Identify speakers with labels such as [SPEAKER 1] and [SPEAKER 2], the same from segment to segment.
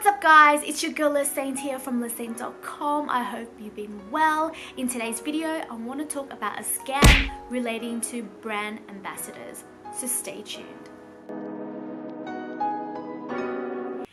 [SPEAKER 1] What's up guys, it's your girl Lisaint here from Lisaint.com. I hope you've been well. In today's video, I want to talk about a scam relating to brand ambassadors, so stay tuned.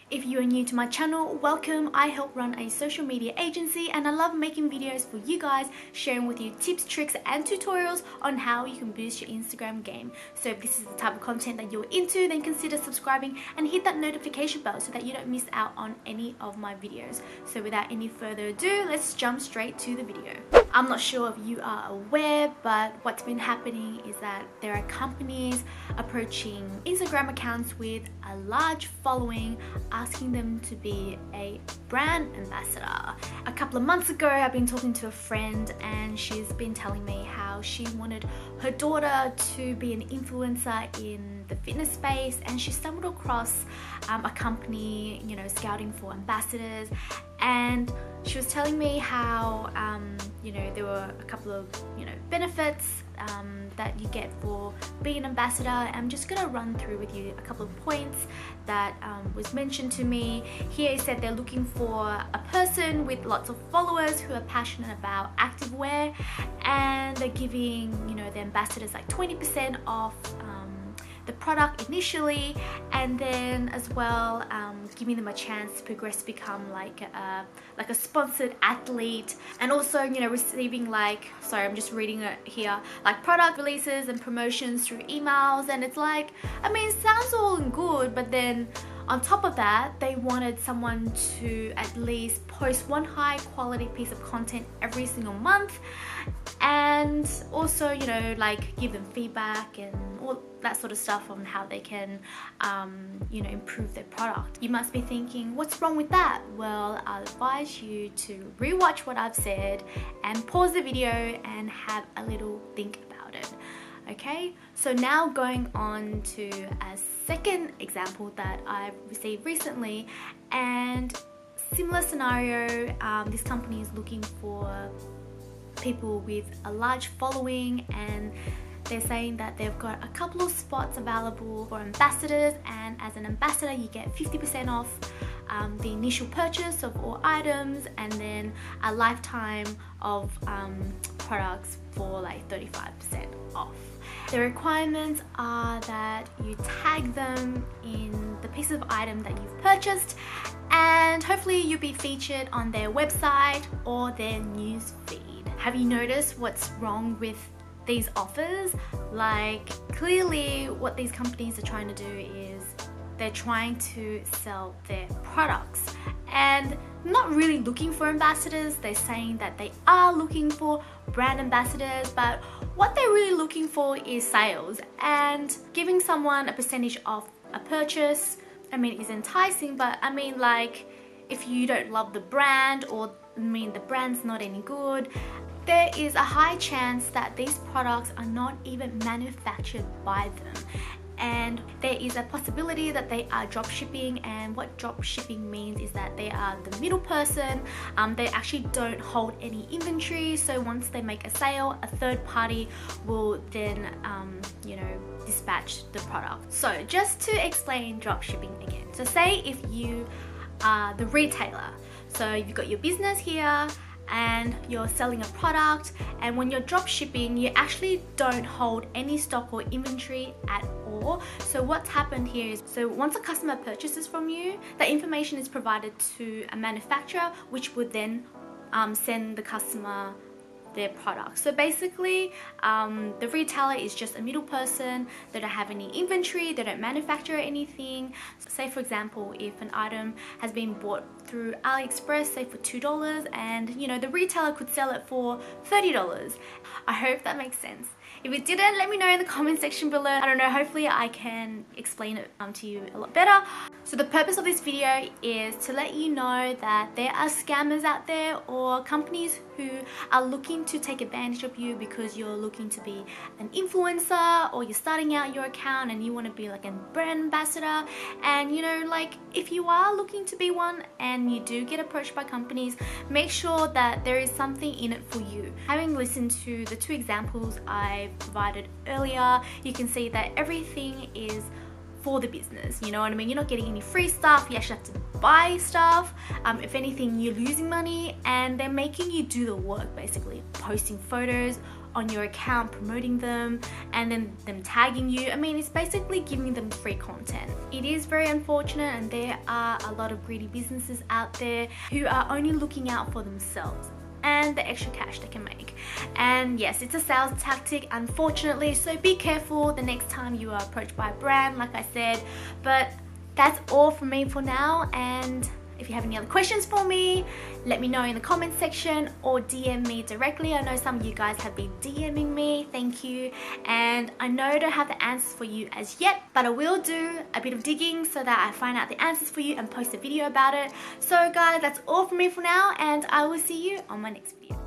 [SPEAKER 1] If you are new to my channel, welcome. I help run a social media agency and I love making videos for you guys, sharing with you tips, tricks and tutorials on how you can boost your Instagram game. So if this is the type of content that you're into, then consider subscribing and hit that notification bell so that you don't miss out on any of my videos. So without any further ado, let's jump straight to the video. I'm not sure if you are aware, but what's been happening is that there are companies approaching Instagram accounts with a large following, asking them to be a brand ambassador. A couple of months ago, I've been talking to a friend and she's been telling me how she wanted her daughter to be an influencer in the fitness space, and she stumbled across a company, scouting for ambassadors, and she was telling me how there were a couple of benefits that you get for being an ambassador. I'm just gonna run through with you a couple of points that was mentioned to me. Here it said they're looking for a person with lots of followers who are passionate about activewear, and they're giving the ambassadors like 20% off the product initially, and then as well giving them a chance to progress to become like a sponsored athlete, and also receiving I'm just reading it here, like product releases and promotions through emails. And it's like, it sounds all good, but then on top of that, they wanted someone to at least post one high quality piece of content every single month, and also give them feedback and all that sort of stuff on how they can improve their product. You must be thinking, what's wrong with that? Well, I'll advise you to rewatch what I've said and pause the video and have a little think about it. Okay, so now going on to a second example that I've received recently, and similar scenario. This company is looking for people with a large following, and they're saying that they've got a couple of spots available for ambassadors, and as an ambassador you get 50% off the initial purchase of all items, and then a lifetime of products for like 35% off. The requirements are that you tag them in the piece of item that you've purchased, and hopefully you'll be featured on their website or their news feed. Have you noticed what's wrong with these offers? Like, clearly what these companies are trying to do is they're trying to sell their products and not really looking for ambassadors. They're saying that they are looking for brand ambassadors, but what they're really looking for is sales, and giving someone a percentage off a purchase is enticing, but if you don't love the brand, or the brand's not any good, there is a high chance that these products are not even manufactured by them, and there is a possibility that they are drop shipping. And what drop shipping means is that they are the middle person. They actually don't hold any inventory, so once they make a sale, a third party will then dispatch the product. So just to explain drop shipping again, so say if you are the retailer, so you've got your business here and you're selling a product, and when you're drop shipping you actually don't hold any stock or inventory at all. So what's happened here is, so once a customer purchases from you, that information is provided to a manufacturer, which would then send the customer their product. So basically the retailer is just a middle person. They don't have any inventory, they don't manufacture anything. So say for example, if an item has been bought through AliExpress, say for $2, and the retailer could sell it for $30. I hope that makes sense. If it didn't, let me know in the comment section below. I don't know, hopefully I can explain it to you a lot better. So the purpose of this video is to let you know that there are scammers out there, or companies who are looking to take advantage of you because you're looking to be an influencer, or you're starting out your account and you want to be like a brand ambassador. And if you are looking to be one and you do get approached by companies, make sure that there is something in it for you. Having listened to the two examples I provided earlier, you can see that everything is for the business, you know what I mean? You're not getting any free stuff. You actually have to buy stuff. If anything, you're losing money, and they're making you do the work, basically posting photos on your account, promoting them, and then them tagging you. I mean, it's basically giving them free content. It is very unfortunate, and there are a lot of greedy businesses out there who are only looking out for themselves and the extra cash they can make. And yes, it's a sales tactic, unfortunately, so be careful the next time you are approached by a brand, like I said. But that's all from me for now, and if you have any other questions for me, let me know in the comment section or DM me directly. I know some of you guys have been DMing me, thank you. And I know I don't have the answers for you as yet, but I will do a bit of digging so that I find out the answers for you and post a video about it. So guys, that's all from me for now, and I will see you on my next video.